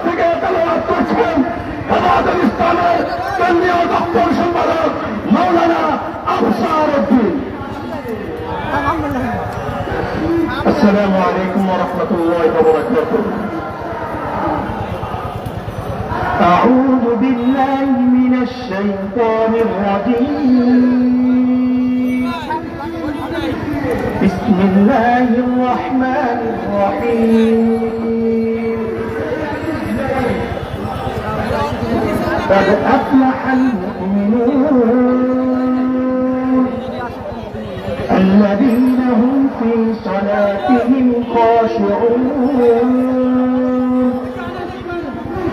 থেকে তেলাওয়াত করছেন হেফাজতুল ইসলামের কেন্দ্রীয় দপ্তর সম্পাদক মাওলানা আফসার উদ্দিন। আসসালামু আলাইকুম ওয়া রাহমাতুল্লাহি ওয়া বারাকাতুহু। أعوذ بالله من الشيطان الرجيم. بسم الله الرحمن الرحيم. قد أفلح المؤمنون الذين هم في صلاتهم خاشعون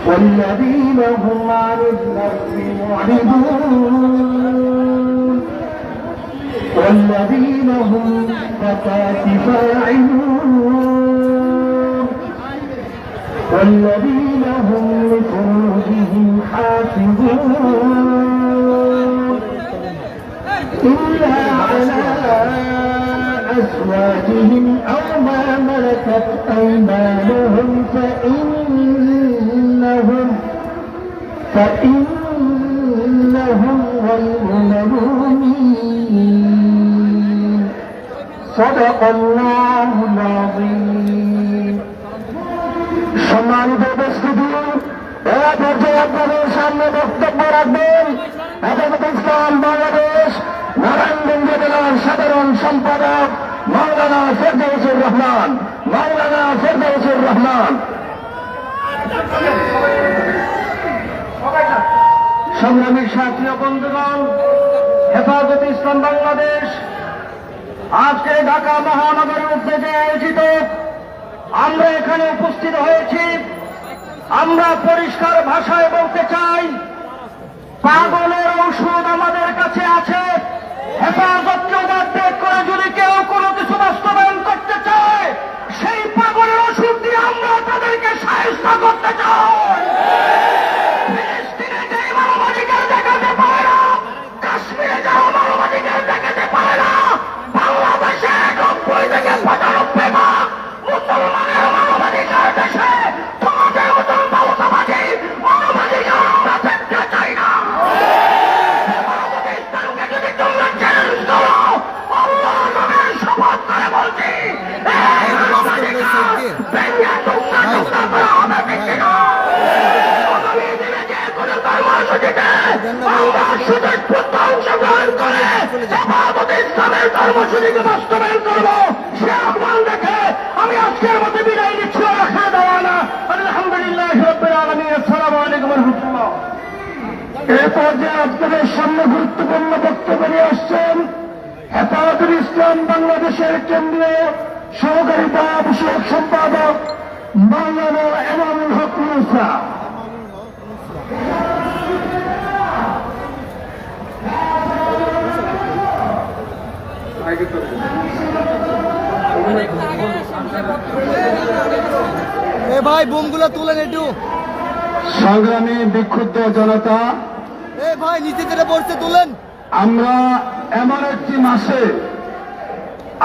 والذين هم عن اللغو معرضون والذين هم للزكاة فاعلون والذين هم لفروجهم حافظون إلا على أزواجهم أو ما ملكت أيمانهم فإنهم غير ملومين. صدق الله العظيم. সম্মানিত উপস্থিতি, এ পর্যায়ে আপনাদের সামনে বক্তব্য রাখবেন হেফাজতুল ইসলাম বাংলাদেশ নারায়ণগঞ্জ জেলার সাধারণ সম্পাদক মাওলানা ফেরদৌসুর রহমান। মাওলানা ফেরদৌসুর রহমান। সংগ্রামী সাথী ও বন্ধুগণ, হেফাজতে ইসলাম বাংলাদেশ আজকে ঢাকা মহানগরের উদ্যোগে আয়োজিত আমরা এখানে উপস্থিত হয়েছি। আমরা পরিষ্কার ভাষায় বলতে চাই, পাগলের ঔষধ আমাদের কাছে আছে। হেফাজতকে ওভারটেক করে যদি কেউ কোনো কিছু বাস্তবায়ন করতে চায়, সেই পাগলের ওষুধ দিয়ে আমরা তাদেরকে সাহায্য করতে চাই। কাশ্মীরে যারা মানবাধিকার দেখাতে পারে না, বাংলাদেশে 90 থেকে 95 ভাগ মুসলমানের মানবাধিকার দেশে। তোমাদের মতন বাবুতাবাজি মানবাধিকার আমরা দেখতে চাই না। ইসলামকে যদি তোমরা চ্যালেঞ্জ করো, আল্লাহর নামে শপথ করে বলছি, এই মানবাধিকার ভেঙে টুকরা টুকরা করা হবে ঠিক না। অংশগ্রহণ করে হেফাজতে ইসলামের কর্মসূচিকে বাস্তবায়ন করব, সে আহ্বান দেখে আমি আজকের মতো বিদায় নিচ্ছি। আলহামদুলিল্লাহ রাব্বিল আলামিন। আসসালামু আলাইকুম ওয়া রাহমাতুল্লাহ। এই পর্যায়ে আপনাদের সামনে গুরুত্বপূর্ণ বক্তব্য নিয়ে আসছেন হেফাজতুল ইসলাম বাংলাদেশের কেন্দ্রীয় সহকারী বিষয়ক সম্পাদক মাওলানা এনামুল হক মুসা। ভাই বোমগুলো তুলেন একটু। সংগ্রামী বিক্ষুব্ধ জনতা, ভাই নিচে যেটা পড়ছে তুলেন। আমরা এমন একটি মাসে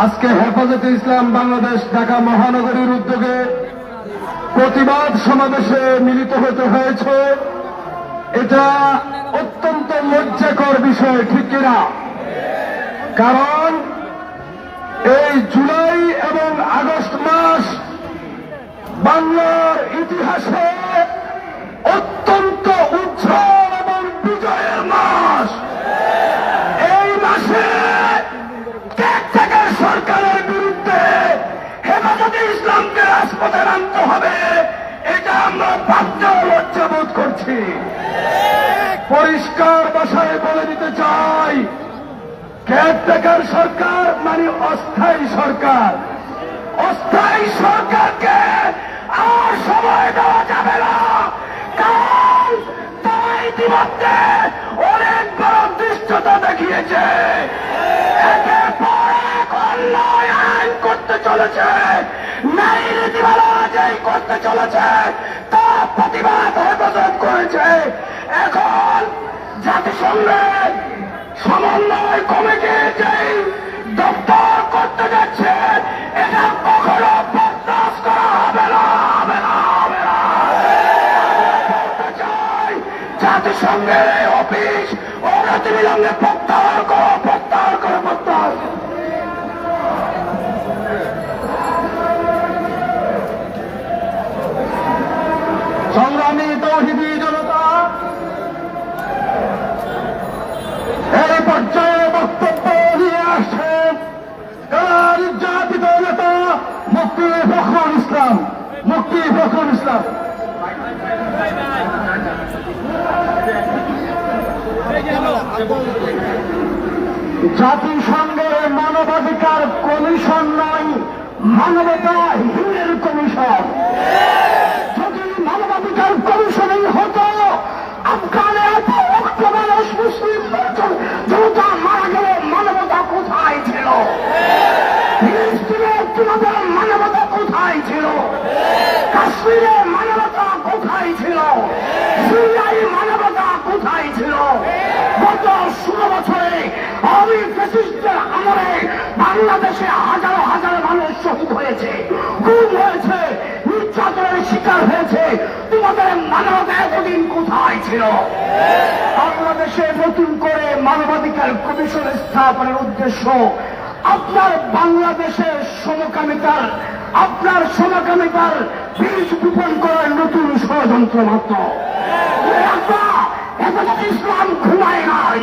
আজকে হেফাজতে ইসলাম বাংলাদেশ ঢাকা মহানগরীর উদ্যোগে প্রতিবাদ সমাবেশে মিলিত হতে হয়েছে। এটা অত্যন্ত লজ্জাকর বিষয়, ঠিক কিনা? কারণ এই জুলাই এবং আগস্ট মাস বাংলার ইতিহাসে অত্যন্ত উজ্জ্বল এবং বিজয়ের মাস। এই মাসে কেয়ারটেকার সরকারের বিরুদ্ধে হেফাজতে ইসলামকে রাজপথে নামতে হবে, এটা আমরা বাধ্য লজ্জাবোধ করছি। পরিষ্কার ভাষায় বলে দিতে চাই, কেয়ারটেকার সরকার মানে অস্থায়ী সরকার। অস্থায়ী সরকারকে আর সময় দেওয়া যাবে না, কারণ তারা ইতিমধ্যে অনেক বড় দৃষ্টতা দেখিয়েছে। একের পর এক অন্যায় আইন করতে চলেছে, ন্যায় নীতিমালা যেই করতে চলেছে তা প্রতিবাদ হেফাজত করেছে। এখন জাতিসংঘের সমন্বয় কমিটি যেই দপ্তর করতে যাচ্ছে, এটা কখনো বরদাস্ত করা হবে না, হবে না, হবে না। জাতিসংঘের এই অফিস অনতিবিলম্বে প্রত্যাহার করো, প্রত্যাহার করো, প্রত্যাহার করো। সংগ্রামী তৌহিদি জনতা, এই পর্যায়ে বক্তব্য নিয়ে আসছেন নির্যাতিত নেতা মুফতি ফখরুল ইসলাম। মুফতি ফখরুল ইসলাম। জাতিসংঘের মানবাধিকার কমিশন নয়, মানবতাহীনের কমিশন। যদি মানবাধিকার কমিশনই হতো, আফগানে এত লক্ষ মানুষ মুসলিম জনতা মারা গেল, মানবতা কোথায় ছিল? ফিলিস্তিনে তোমাদের মানবতা কোথায় ছিল? কাশ্মীরে মানবতা কোথায় ছিল? সিরিয়ায় মানবতা কোথায় ছিল? গত 16 বছরে আমি ফ্যাসিস্টের আমলে বাংলাদেশে হাজারো হাজারো মানুষ শহীদ হয়েছে, গুম হয়েছে, নির্যাতনের শিকার হয়েছে। তোমাদের মানবতা এতদিন কোথায় ছিল? বাংলাদেশে নতুন করে মানবাধিকার কমিশন স্থাপনের উদ্দেশ্য আপনার বাংলাদেশের সমকামিতার বীজ বপন করার নতুন ষড়যন্ত্র মাত্র। হেফাজত ইসলাম ঘুমায় নাই,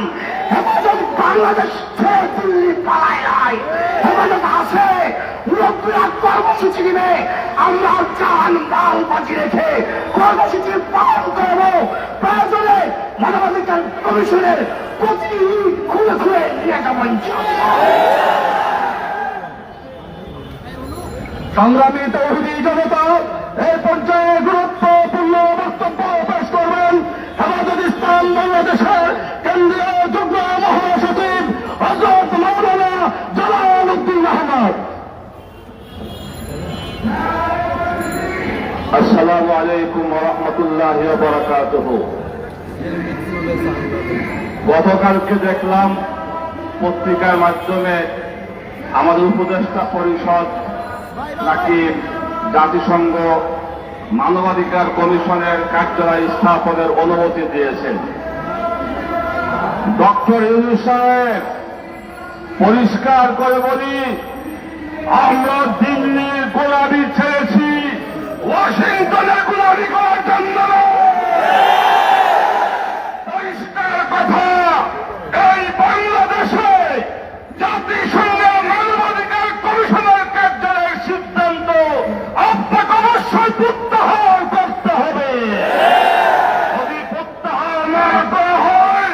হেফাজত বাংলাদেশ ছেড়ে দিল্লি পালায় নাই, হেফাজত আছে। মুরব্বীরা কর্মসূচি দিবে, আমরা জান মাল বাজি রেখে কর্মসূচি পালন করব। প্রয়োজনে মানবাধিকার কমিশনের প্রতিনিধি খুলে খুলে নিয়ে যাবো ইনশাআল্লাহ। সংগ্রামী তৌহিদি জনতা, এই পর্যায়ে গুরুত্বপূর্ণ বক্তব্য পেশ করবেন হেফাজত ইসলাম বাংলাদেশের কেন্দ্রীয় যুগ্ম মহাসচিব হযরত মাওলানা জালাল উদ্দিন আহমদ। আসসালামু আলাইকুম ওয়া রাহমাতুল্লাহি ওয়া বারাকাতুহু। গতকালকে দেখলাম পত্রিকার মাধ্যমে আমাদের উপদেষ্টা পরিষদ নাকি জাতিসংঘ মানবাধিকার কমিশনের কার্যালয় স্থাপনের অনুমতি দিয়েছেন। ডক্টর ইউনূস সাহেব, পরিষ্কার করে বলি, আমরা দিল্লির গোলামি ছেড়েছি ওয়াশিংটনের গোলামি করার জন্য। পরিষ্কার কথা, এই বাংলাদেশে জাতিসংঘের মানবাধিকার কমিশনের কার্যালয়ের সিদ্ধান্ত আপনাকে অবশ্যই প্রত্যাহার করতে হবে। যদি প্রত্যাহার না করা হয়,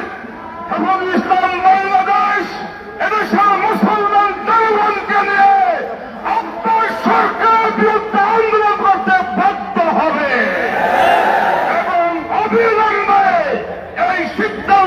হেফাজত ইসলাম বাংলাদেশ এদেশের মুসলমান জনগণকে নিয়ে আপনার সরকারের বিরুদ্ধে আন্দোলন করতে বাধ্য হবে এবং অবিলম্বে এই সিদ্ধান্ত